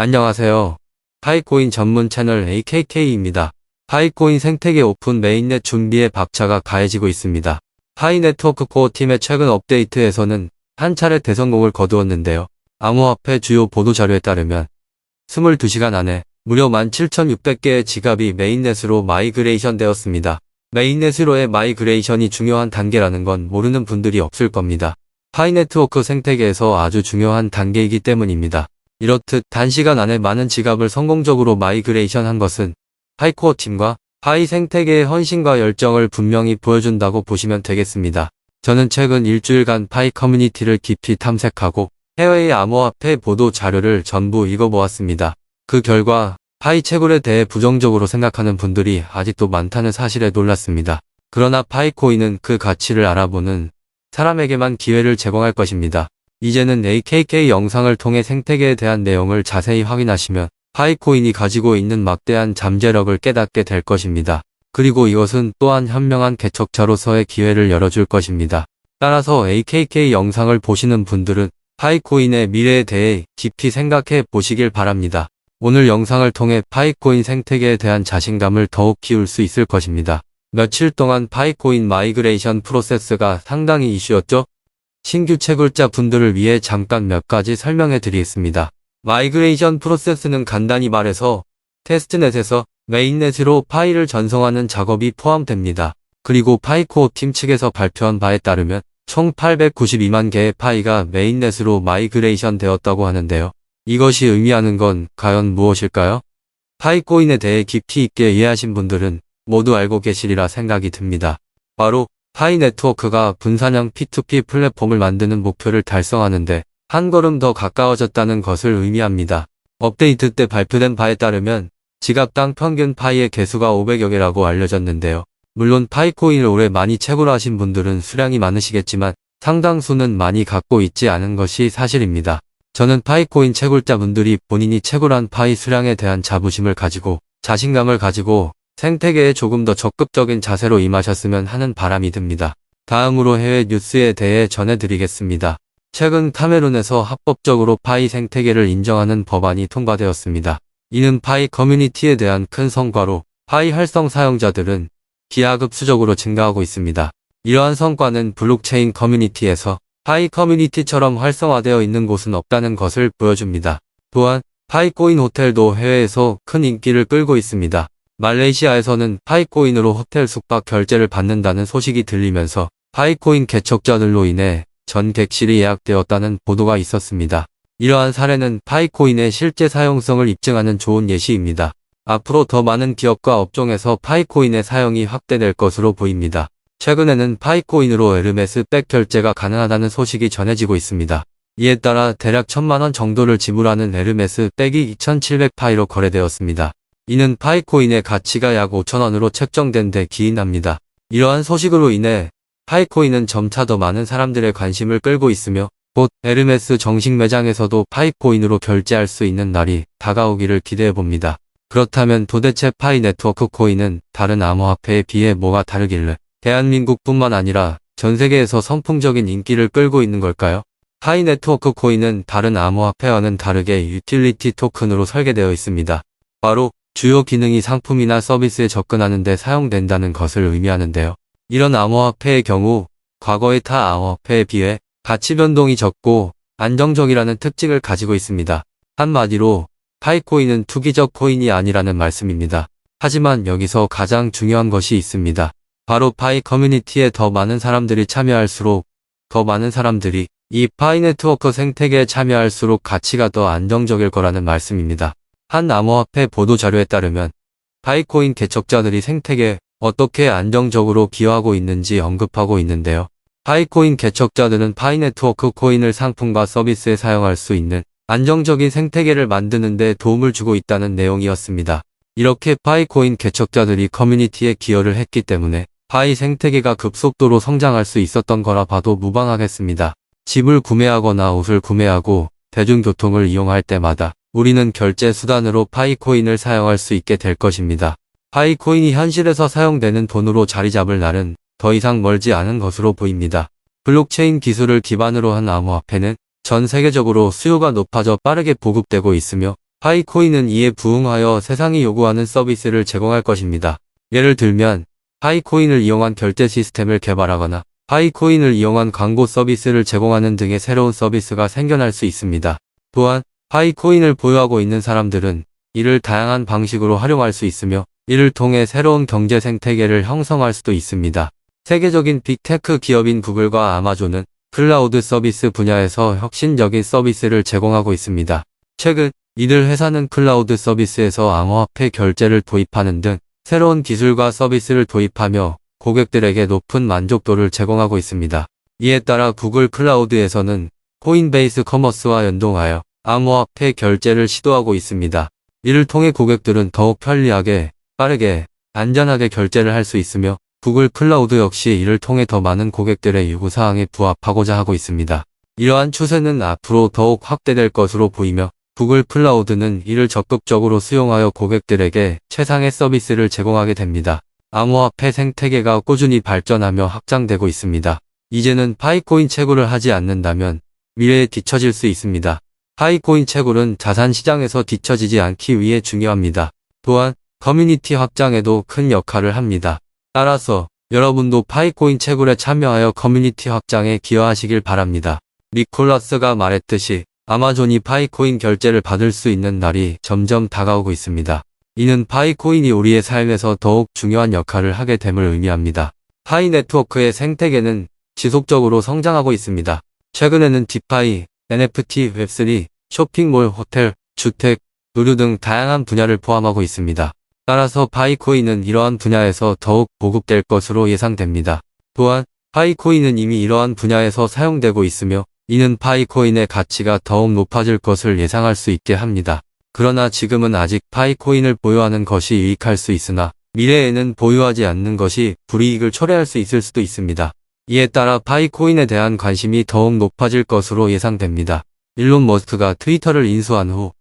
안녕하세요. 파이코인 전문 채널 AKK입니다. 파이코인 생태계 오픈 메인넷 준비에 박차가 가해지고 있습니다. 파이네트워크 코어 팀의 최근 업데이트에서는 한 차례 대성공을 거두었는데요. 암호화폐 주요 보도자료에 따르면 22시간 안에 무려 17,600개의 지갑이 메인넷으로 마이그레이션 되었습니다. 메인넷으로의 마이그레이션이 중요한 단계라는 건 모르는 분들이 없을 겁니다. 파이네트워크 생태계에서 아주 중요한 단계이기 때문입니다. 이렇듯 단시간 안에 많은 지갑을 성공적으로 마이그레이션 한 것은 파이코어 팀과 파이 생태계의 헌신과 열정을 분명히 보여준다고 보시면 되겠습니다. 저는 최근 일주일간 파이 커뮤니티를 깊이 탐색하고 해외의 암호화폐 보도 자료를 전부 읽어보았습니다. 그 결과 파이 채굴에 대해 부정적으로 생각하는 분들이 아직도 많다는 사실에 놀랐습니다. 그러나 파이코인은 그 가치를 알아보는 사람에게만 기회를 제공할 것입니다. 이제는 AKK 영상을 통해 생태계에 대한 내용을 자세히 확인하시면 파이코인이 가지고 있는 막대한 잠재력을 깨닫게 될 것입니다. 그리고 이것은 또한 현명한 개척자로서의 기회를 열어줄 것입니다. 따라서 AKK 영상을 보시는 분들은 파이코인의 미래에 대해 깊이 생각해 보시길 바랍니다. 오늘 영상을 통해 파이코인 생태계에 대한 자신감을 더욱 키울 수 있을 것입니다. 며칠 동안 파이코인 마이그레이션 프로세스가 상당히 이슈였죠? 신규 채굴자 분들을 위해 잠깐 몇 가지 설명해 드리겠습니다. 마이그레이션 프로세스는 간단히 말해서 테스트넷에서 메인넷으로 파일을 전송하는 작업이 포함됩니다. 그리고 파이코어 팀 측에서 발표한 바에 따르면 총 892만 개의 파이가 메인넷으로 마이그레이션 되었다고 하는데요. 이것이 의미하는 건 과연 무엇일까요? 파이코인에 대해 깊이 있게 이해하신 분들은 모두 알고 계시리라 생각이 듭니다. 바로 파이 네트워크가 분산형 P2P 플랫폼을 만드는 목표를 달성하는데 한 걸음 더 가까워졌다는 것을 의미합니다. 업데이트 때 발표된 바에 따르면 지갑당 평균 파이의 개수가 500여 개라고 알려졌는데요. 물론 파이코인을 오래 많이 채굴하신 분들은 수량이 많으시겠지만 상당수는 많이 갖고 있지 않은 것이 사실입니다. 저는 파이코인 채굴자분들이 본인이 채굴한 파이 수량에 대한 자부심을 가지고 자신감을 가지고 생태계에 조금 더 적극적인 자세로 임하셨으면 하는 바람이 듭니다. 다음으로 해외 뉴스에 대해 전해드리겠습니다. 최근 카메룬에서 합법적으로 파이 생태계를 인정하는 법안이 통과되었습니다. 이는 파이 커뮤니티에 대한 큰 성과로 파이 활성 사용자들은 기하급수적으로 증가하고 있습니다. 이러한 성과는 블록체인 커뮤니티에서 파이 커뮤니티처럼 활성화되어 있는 곳은 없다는 것을 보여줍니다. 또한 파이코인 호텔도 해외에서 큰 인기를 끌고 있습니다. 말레이시아에서는 파이코인으로 호텔 숙박 결제를 받는다는 소식이 들리면서 파이코인 개척자들로 인해 전 객실이 예약되었다는 보도가 있었습니다. 이러한 사례는 파이코인의 실제 사용성을 입증하는 좋은 예시입니다. 앞으로 더 많은 기업과 업종에서 파이코인의 사용이 확대될 것으로 보입니다. 최근에는 파이코인으로 에르메스 백 결제가 가능하다는 소식이 전해지고 있습니다. 이에 따라 대략 1,000만 원 정도를 지불하는 에르메스 백이 2,700파이로 거래되었습니다. 이는 파이코인의 가치가 약 5,000원으로 책정된 데 기인합니다. 이러한 소식으로 인해 파이코인은 점차 더 많은 사람들의 관심을 끌고 있으며 곧 에르메스 정식 매장에서도 파이코인으로 결제할 수 있는 날이 다가오기를 기대해봅니다. 그렇다면 도대체 파이 네트워크 코인은 다른 암호화폐에 비해 뭐가 다르길래 대한민국뿐만 아니라 전 세계에서 선풍적인 인기를 끌고 있는 걸까요? 파이 네트워크 코인은 다른 암호화폐와는 다르게 유틸리티 토큰으로 설계되어 있습니다. 바로 주요 기능이 상품이나 서비스에 접근하는 데 사용된다는 것을 의미하는데요. 이런 암호화폐의 경우 과거의 타 암호화폐에 비해 가치 변동이 적고 안정적이라는 특징을 가지고 있습니다. 한마디로 파이코인은 투기적 코인이 아니라는 말씀입니다. 하지만 여기서 가장 중요한 것이 있습니다. 바로 파이 커뮤니티에 더 많은 사람들이 참여할수록 더 많은 사람들이 이 파이 네트워크 생태계에 참여할수록 가치가 더 안정적일 거라는 말씀입니다. 한 암호화폐 보도자료에 따르면 파이코인 개척자들이 생태계에 어떻게 안정적으로 기여하고 있는지 언급하고 있는데요. 파이코인 개척자들은 파이 네트워크 코인을 상품과 서비스에 사용할 수 있는 안정적인 생태계를 만드는 데 도움을 주고 있다는 내용이었습니다. 이렇게 파이코인 개척자들이 커뮤니티에 기여를 했기 때문에 파이 생태계가 급속도로 성장할 수 있었던 거라 봐도 무방하겠습니다. 집을 구매하거나 옷을 구매하고 대중교통을 이용할 때마다 우리는 결제 수단으로 파이코인을 사용할 수 있게 될 것입니다. 파이코인이 현실에서 사용되는 돈으로 자리 잡을 날은 더 이상 멀지 않은 것으로 보입니다. 블록체인 기술을 기반으로 한 암호화폐는 전 세계적으로 수요가 높아져 빠르게 보급되고 있으며 파이코인은 이에 부응하여 세상이 요구하는 서비스를 제공할 것입니다. 예를 들면 파이코인을 이용한 결제 시스템을 개발하거나 파이코인을 이용한 광고 서비스를 제공하는 등의 새로운 서비스가 생겨날 수 있습니다. 또한 파이코인을 보유하고 있는 사람들은 이를 다양한 방식으로 활용할 수 있으며 이를 통해 새로운 경제 생태계를 형성할 수도 있습니다. 세계적인 빅테크 기업인 구글과 아마존은 클라우드 서비스 분야에서 혁신적인 서비스를 제공하고 있습니다. 최근 이들 회사는 클라우드 서비스에서 암호화폐 결제를 도입하는 등 새로운 기술과 서비스를 도입하며 고객들에게 높은 만족도를 제공하고 있습니다. 이에 따라 구글 클라우드에서는 코인베이스 커머스와 연동하여 암호화폐 결제를 시도하고 있습니다. 이를 통해 고객들은 더욱 편리하게, 빠르게, 안전하게 결제를 할 수 있으며 구글 클라우드 역시 이를 통해 더 많은 고객들의 요구사항에 부합하고자 하고 있습니다. 이러한 추세는 앞으로 더욱 확대될 것으로 보이며 구글 클라우드는 이를 적극적으로 수용하여 고객들에게 최상의 서비스를 제공하게 됩니다. 암호화폐 생태계가 꾸준히 발전하며 확장되고 있습니다. 이제는 파이코인 채굴을 하지 않는다면 미래에 뒤처질 수 있습니다. 파이코인 채굴은 자산 시장에서 뒤처지지 않기 위해 중요합니다. 또한 커뮤니티 확장에도 큰 역할을 합니다. 따라서 여러분도 파이코인 채굴에 참여하여 커뮤니티 확장에 기여하시길 바랍니다. 니콜라스가 말했듯이 아마존이 파이코인 결제를 받을 수 있는 날이 점점 다가오고 있습니다. 이는 파이코인이 우리의 삶에서 더욱 중요한 역할을 하게 됨을 의미합니다. 파이 네트워크의 생태계는 지속적으로 성장하고 있습니다. 최근에는 디파이, NFT, 웹3, 쇼핑몰, 호텔, 주택, 의류 등 다양한 분야를 포함하고 있습니다. 따라서 파이코인은 이러한 분야에서 더욱 보급될 것으로 예상됩니다. 또한 파이코인은 이미 이러한 분야에서 사용되고 있으며 이는 파이코인의 가치가 더욱 높아질 것을 예상할 수 있게 합니다. 그러나 지금은 아직 파이코인을 보유하는 것이 유익할 수 있으나 미래에는 보유하지 않는 것이 불이익을 초래할 수 있을 수도 있습니다. 이에 따라 파이코인에 대한 관심이 더욱 높아질 것으로 예상됩니다. 일론 머스크가 트위터를 인수한 후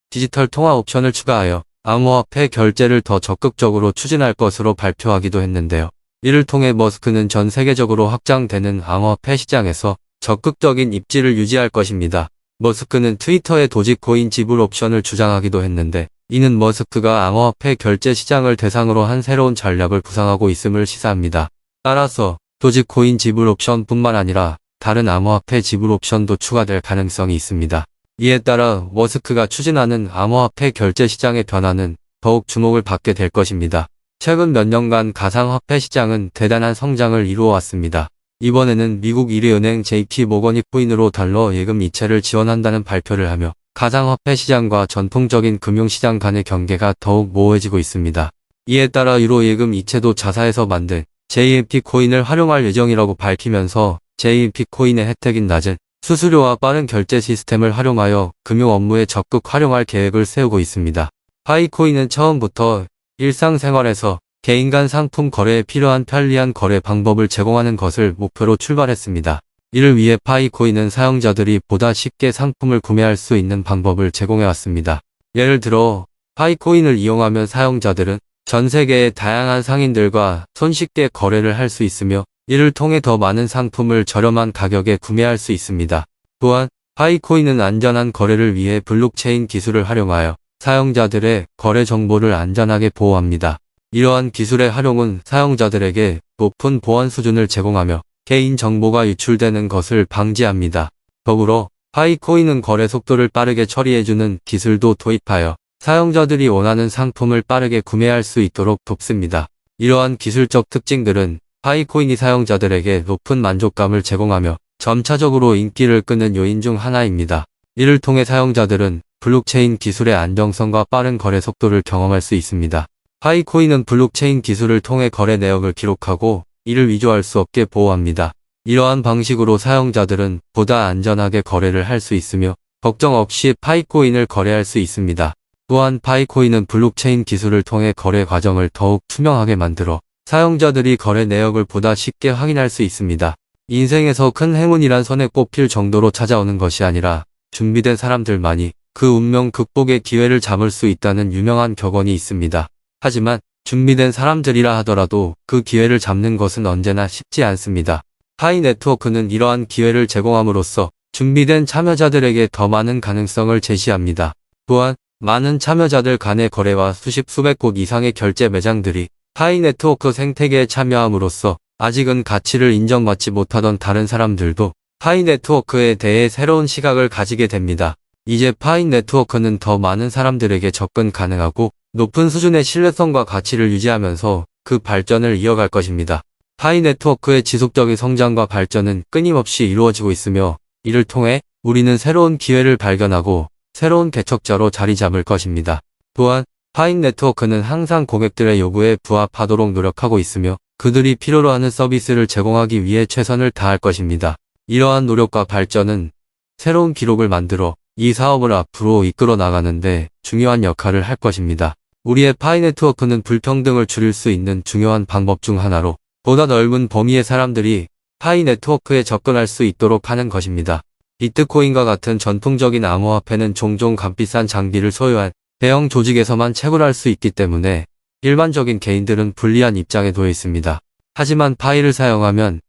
디지털 통화 옵션을 추가하여 암호화폐 결제를 더 적극적으로 추진할 것으로 발표하기도 했는데요. 이를 통해 머스크는 전 세계적으로 확장되는 암호화폐 시장에서 적극적인 입지를 유지할 것입니다. 머스크는 트위터의 도지코인 지불 옵션을 주장하기도 했는데 이는 머스크가 암호화폐 결제 시장을 대상으로 한 새로운 전략을 구상하고 있음을 시사합니다. 따라서 도지코인 지불 옵션뿐만 아니라 다른 암호화폐 지불 옵션도 추가될 가능성이 있습니다. 이에 따라 머스크가 추진하는 암호화폐 결제 시장의 변화는 더욱 주목을 받게 될 것입니다. 최근 몇 년간 가상화폐 시장은 대단한 성장을 이루어왔습니다. 이번에는 미국 1위 은행 JP모건이 코인으로 달러 예금 이체를 지원한다는 발표를 하며 가상화폐 시장과 전통적인 금융시장 간의 경계가 더욱 모호해지고 있습니다. 이에 따라 유로 예금 이체도 자사에서 만든 JMP 코인을 활용할 예정이라고 밝히면서 JMP 코인의 혜택인 낮은 수수료와 빠른 결제 시스템을 활용하여 금융 업무에 적극 활용할 계획을 세우고 있습니다. 파이코인은 처음부터 일상생활에서 개인 간 상품 거래에 필요한 편리한 거래 방법을 제공하는 것을 목표로 출발했습니다. 이를 위해 파이코인은 사용자들이 보다 쉽게 상품을 구매할 수 있는 방법을 제공해왔습니다. 예를 들어 파이코인을 이용하면 사용자들은 전 세계의 다양한 상인들과 손쉽게 거래를 할 수 있으며 이를 통해 더 많은 상품을 저렴한 가격에 구매할 수 있습니다. 또한 파이코인은 안전한 거래를 위해 블록체인 기술을 활용하여 사용자들의 거래 정보를 안전하게 보호합니다. 이러한 기술의 활용은 사용자들에게 높은 보안 수준을 제공하며 개인 정보가 유출되는 것을 방지합니다. 더불어 파이코인은 거래 속도를 빠르게 처리해주는 기술도 도입하여 사용자들이 원하는 상품을 빠르게 구매할 수 있도록 돕습니다. 이러한 기술적 특징들은 파이코인이 사용자들에게 높은 만족감을 제공하며 점차적으로 인기를 끄는 요인 중 하나입니다. 이를 통해 사용자들은 블록체인 기술의 안정성과 빠른 거래 속도를 경험할 수 있습니다. 파이코인은 블록체인 기술을 통해 거래 내역을 기록하고 이를 위조할 수 없게 보호합니다. 이러한 방식으로 사용자들은 보다 안전하게 거래를 할 수 있으며 걱정 없이 파이코인을 거래할 수 있습니다. 또한 파이코인은 블록체인 기술을 통해 거래 과정을 더욱 투명하게 만들어 사용자들이 거래 내역을 보다 쉽게 확인할 수 있습니다. 인생에서 큰 행운이란 손에 꼽힐 정도로 찾아오는 것이 아니라 준비된 사람들만이 그 운명 극복의 기회를 잡을 수 있다는 유명한 격언이 있습니다. 하지만 준비된 사람들이라 하더라도 그 기회를 잡는 것은 언제나 쉽지 않습니다. 파이 네트워크는 이러한 기회를 제공함으로써 준비된 참여자들에게 더 많은 가능성을 제시합니다. 또한 많은 참여자들 간의 거래와 수백 곳 이상의 결제 매장들이 파이 네트워크 생태계에 참여함으로써 아직은 가치를 인정받지 못하던 다른 사람들도 파이 네트워크에 대해 새로운 시각을 가지게 됩니다. 이제 파이 네트워크는 더 많은 사람들에게 접근 가능하고 높은 수준의 신뢰성과 가치를 유지하면서 그 발전을 이어갈 것입니다. 파이 네트워크의 지속적인 성장과 발전은 끊임없이 이루어지고 있으며 이를 통해 우리는 새로운 기회를 발견하고 새로운 개척자로 자리 잡을 것입니다. 또한 파이 네트워크는 항상 고객들의 요구에 부합하도록 노력하고 있으며 그들이 필요로 하는 서비스를 제공하기 위해 최선을 다할 것입니다. 이러한 노력과 발전은 새로운 기록을 만들어 이 사업을 앞으로 이끌어 나가는데 중요한 역할을 할 것입니다. 우리의 파이 네트워크는 불평등을 줄일 수 있는 중요한 방법 중 하나로 보다 넓은 범위의 사람들이 파이 네트워크에 접근할 수 있도록 하는 것입니다. 비트코인과 같은 전통적인 암호화폐는 종종 값비싼 장비를 소유한 대형 조직에서만 채굴할 수 있기 때문에 일반적인 개인들은 불리한 입장에 놓여 있습니다. 하지만 파이를 사용하면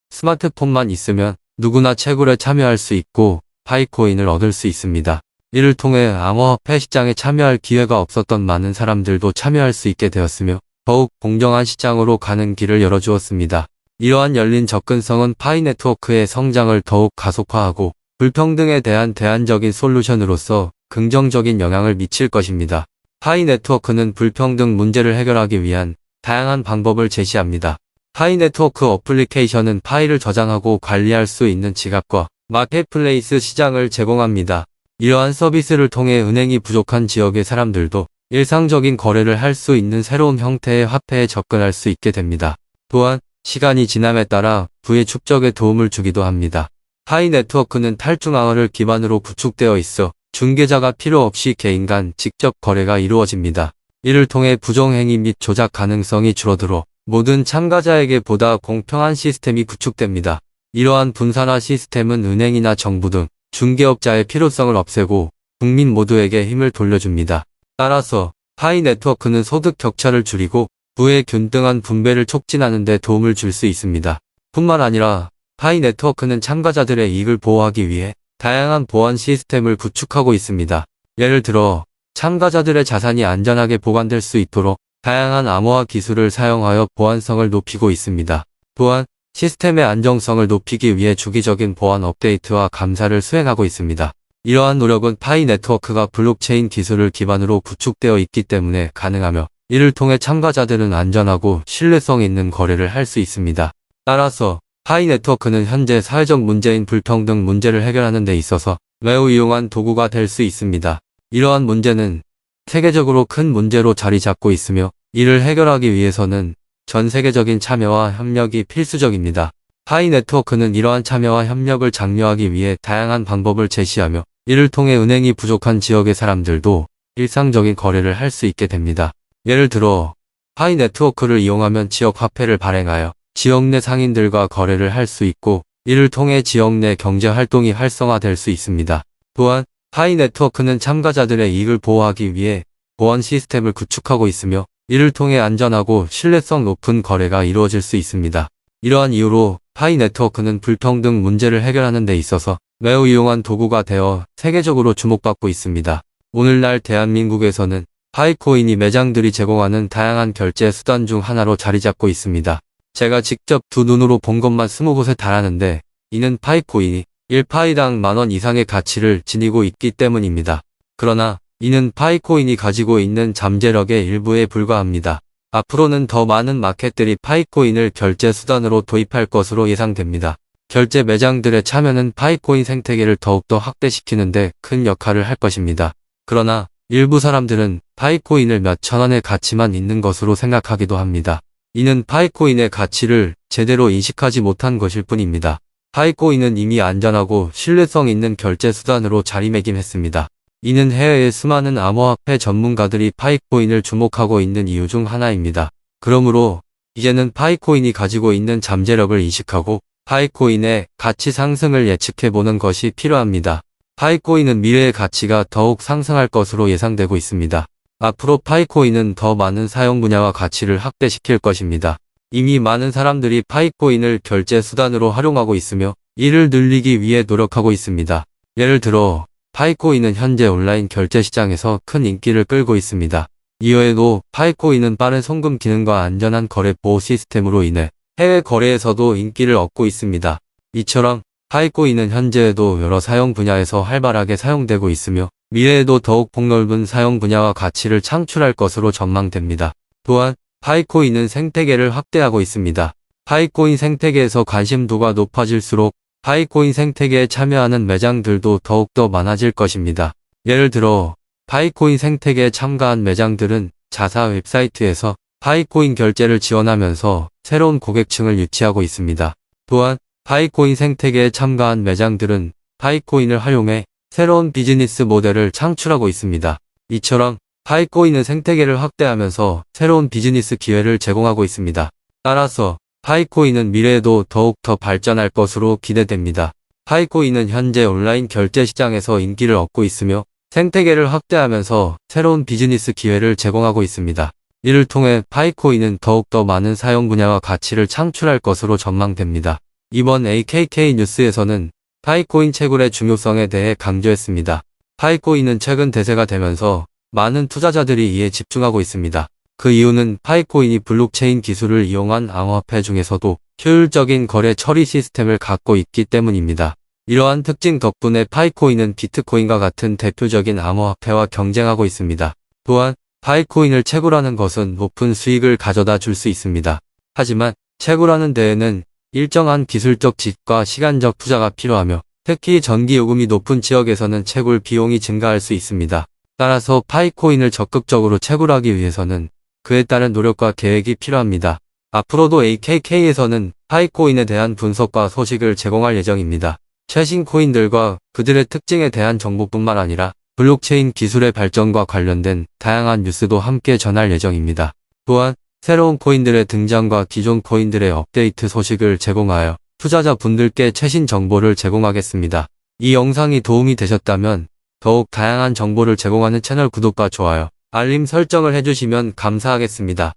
스마트폰만 있으면 누구나 채굴에 참여할 수 있고 파이코인을 얻을 수 있습니다. 이를 통해 암호화폐 시장에 참여할 기회가 없었던 많은 사람들도 참여할 수 있게 되었으며 더욱 공정한 시장으로 가는 길을 열어주었습니다. 이러한 열린 접근성은 파이 네트워크의 성장을 더욱 가속화하고 불평등에 대한 대안적인 솔루션으로서 긍정적인 영향을 미칠 것입니다. 파이 네트워크는 불평등 문제를 해결하기 위한 다양한 방법을 제시합니다. 파이 네트워크 어플리케이션은 파이를 저장하고 관리할 수 있는 지갑과 마켓플레이스 시장을 제공합니다. 이러한 서비스를 통해 은행이 부족한 지역의 사람들도 일상적인 거래를 할 수 있는 새로운 형태의 화폐에 접근할 수 있게 됩니다. 또한 시간이 지남에 따라 부의 축적에 도움을 주기도 합니다. 파이 네트워크는 탈중앙화를 기반으로 구축되어 있어 중개자가 필요 없이 개인 간 직접 거래가 이루어집니다. 이를 통해 부정행위 및 조작 가능성이 줄어들어 모든 참가자에게 보다 공평한 시스템이 구축됩니다. 이러한 분산화 시스템은 은행이나 정부 등 중개업자의 필요성을 없애고 국민 모두에게 힘을 돌려줍니다. 따라서 파이 네트워크는 소득 격차를 줄이고 부의 균등한 분배를 촉진하는 데 도움을 줄 수 있습니다. 뿐만 아니라 파이 네트워크는 참가자들의 이익을 보호하기 위해 다양한 보안 시스템을 구축하고 있습니다. 예를 들어 참가자들의 자산이 안전하게 보관될 수 있도록 다양한 암호화 기술을 사용하여 보안성을 높이고 있습니다. 또한 시스템의 안정성을 높이기 위해 주기적인 보안 업데이트와 감사를 수행하고 있습니다. 이러한 노력은 파이 네트워크가 블록체인 기술을 기반으로 구축되어 있기 때문에 가능하며 이를 통해 참가자들은 안전하고 신뢰성 있는 거래를 할 수 있습니다. 따라서 파이 네트워크는 현재 사회적 문제인 불평등 문제를 해결하는 데 있어서 매우 유용한 도구가 될 수 있습니다. 이러한 문제는 세계적으로 큰 문제로 자리 잡고 있으며 이를 해결하기 위해서는 전 세계적인 참여와 협력이 필수적입니다. 파이 네트워크는 이러한 참여와 협력을 장려하기 위해 다양한 방법을 제시하며 이를 통해 은행이 부족한 지역의 사람들도 일상적인 거래를 할 수 있게 됩니다. 예를 들어 파이 네트워크를 이용하면 지역 화폐를 발행하여 지역 내 상인들과 거래를 할 수 있고 이를 통해 지역 내 경제 활동이 활성화될 수 있습니다. 또한 파이 네트워크는 참가자들의 이익을 보호하기 위해 보안 시스템을 구축하고 있으며 이를 통해 안전하고 신뢰성 높은 거래가 이루어질 수 있습니다. 이러한 이유로 파이 네트워크는 불평등 문제를 해결하는 데 있어서 매우 유용한 도구가 되어 세계적으로 주목받고 있습니다. 오늘날 대한민국에서는 파이코인이 매장들이 제공하는 다양한 결제 수단 중 하나로 자리 잡고 있습니다. 제가 직접 두 눈으로 본 것만 20곳에 달하는데 이는 파이코인이 1파이당 10,000원 이상의 가치를 지니고 있기 때문입니다. 그러나 이는 파이코인이 가지고 있는 잠재력의 일부에 불과합니다. 앞으로는 더 많은 마켓들이 파이코인을 결제 수단으로 도입할 것으로 예상됩니다. 결제 매장들의 참여는 파이코인 생태계를 더욱더 확대시키는 데 큰 역할을 할 것입니다. 그러나 일부 사람들은 파이코인을 몇천 원의 가치만 있는 것으로 생각하기도 합니다. 이는 파이코인의 가치를 제대로 인식하지 못한 것일 뿐입니다. 파이코인은 이미 안전하고 신뢰성 있는 결제 수단으로 자리매김했습니다. 이는 해외의 수많은 암호화폐 전문가들이 파이코인을 주목하고 있는 이유 중 하나입니다. 그러므로 이제는 파이코인이 가지고 있는 잠재력을 인식하고 파이코인의 가치 상승을 예측해보는 것이 필요합니다. 파이코인은 미래의 가치가 더욱 상승할 것으로 예상되고 있습니다. 앞으로 파이코인은 더 많은 사용 분야와 가치를 확대시킬 것입니다. 이미 많은 사람들이 파이코인을 결제 수단으로 활용하고 있으며 이를 늘리기 위해 노력하고 있습니다. 예를 들어 파이코인은 현재 온라인 결제 시장에서 큰 인기를 끌고 있습니다. 이외에도 파이코인은 빠른 송금 기능과 안전한 거래 보호 시스템으로 인해 해외 거래에서도 인기를 얻고 있습니다. 이처럼 파이코인은 현재에도 여러 사용 분야에서 활발하게 사용되고 있으며 미래에도 더욱 폭넓은 사용 분야와 가치를 창출할 것으로 전망됩니다. 또한 파이코인은 생태계를 확대하고 있습니다. 파이코인 생태계에서 관심도가 높아질수록 파이코인 생태계에 참여하는 매장들도 더욱더 많아질 것입니다. 예를 들어 파이코인 생태계에 참가한 매장들은 자사 웹사이트에서 파이코인 결제를 지원하면서 새로운 고객층을 유치하고 있습니다. 또한 파이코인 생태계에 참가한 매장들은 파이코인을 활용해 새로운 비즈니스 모델을 창출하고 있습니다. 이처럼 파이코인은 생태계를 확대하면서 새로운 비즈니스 기회를 제공하고 있습니다. 따라서 파이코인은 미래에도 더욱 더 발전할 것으로 기대됩니다. 파이코인은 현재 온라인 결제 시장에서 인기를 얻고 있으며 생태계를 확대하면서 새로운 비즈니스 기회를 제공하고 있습니다. 이를 통해 파이코인은 더욱더 많은 사용 분야와 가치를 창출할 것으로 전망됩니다. 이번 AKK 뉴스에서는 파이코인 채굴의 중요성에 대해 강조했습니다. 파이코인은 최근 대세가 되면서 많은 투자자들이 이에 집중하고 있습니다. 그 이유는 파이코인이 블록체인 기술을 이용한 암호화폐 중에서도 효율적인 거래 처리 시스템을 갖고 있기 때문입니다. 이러한 특징 덕분에 파이코인은 비트코인과 같은 대표적인 암호화폐와 경쟁하고 있습니다. 또한 파이코인을 채굴하는 것은 높은 수익을 가져다 줄 수 있습니다. 하지만 채굴하는 데에는 일정한 기술적 지식과 시간적 투자가 필요하며 특히 전기요금이 높은 지역에서는 채굴 비용이 증가할 수 있습니다. 따라서 파이코인을 적극적으로 채굴하기 위해서는 그에 따른 노력과 계획이 필요합니다. 앞으로도 AKK에서는 파이코인에 대한 분석과 소식을 제공할 예정입니다. 최신 코인들과 그들의 특징에 대한 정보뿐만 아니라 블록체인 기술의 발전과 관련된 다양한 뉴스도 함께 전할 예정입니다. 또한 새로운 코인들의 등장과 기존 코인들의 업데이트 소식을 제공하여 투자자분들께 최신 정보를 제공하겠습니다. 이 영상이 도움이 되셨다면 더욱 다양한 정보를 제공하는 채널 구독과 좋아요, 알림 설정을 해주시면 감사하겠습니다.